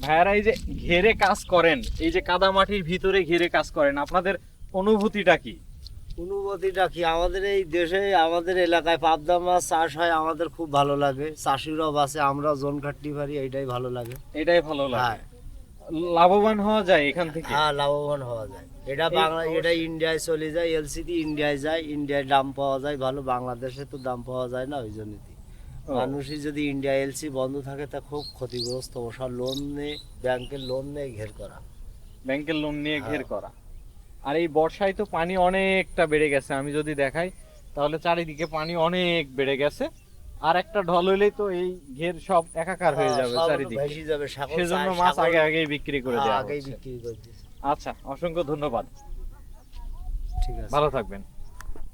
ভাইয়ারা এই যে ঘেরে কাজ করেন, এই যে কাদা মাটির ভিতরে ঘেরে কাজ করেন, আপনাদের অনুভূতিটা কি? অনুভূতিটা কি, আমাদের এই দেশে আমাদের এলাকায় পাবদা মাছ চাষ হয়, আমাদের খুব ভালো লাগে। চাষিরাও বাঁচে, আমরাও জন কাটতে পারি, এইটাই ভালো লাগে। এটাই ভালো লাগে। হ্যাঁ লাভবান হওয়া যায় এখান থেকে। হ্যাঁ, লাভবান হওয়া যায়। এটা বাংলা, এটা ইন্ডিয়ায় চলে যায়, এলসিটি ইন্ডিয়ায় যায়, ইন্ডিয়ায় দাম পাওয়া যায় ভালো, বাংলাদেশে তো দাম পাওয়া যায় না, ওই জন্যই। মানুষই যদি ইন্ডিয়া এলসি বন্ধ থাকে তা খুব ক্ষতিগ্রস্ত। ওসব লোন নিয়ে, ব্যাংকের লোন নিয়ে ঘের করা, ব্যাংকের লোন নিয়ে ঘের হ্যাঁ। করা। আর এই বর্ষায় তো পানি অনেকটা বেড়ে গেছে, আমি যদি দেখাই তাহলে চারিদিকে পানি অনেক বেড়ে গেছে। আর একটা ঢল হইলেই তো এই ঘের সব একাকার হয়ে যাবে সব চারিদিকে। ভেসে যাবে। সেজন্য মাছ আগে আগেই বিক্রি করে দেওয়া আগেই হচ্ছে। বিক্রি করে দিয়েছে। আচ্ছা, অসংখ্য ধন্যবাদ, ঠিক আছে। ভালো থাকবেন।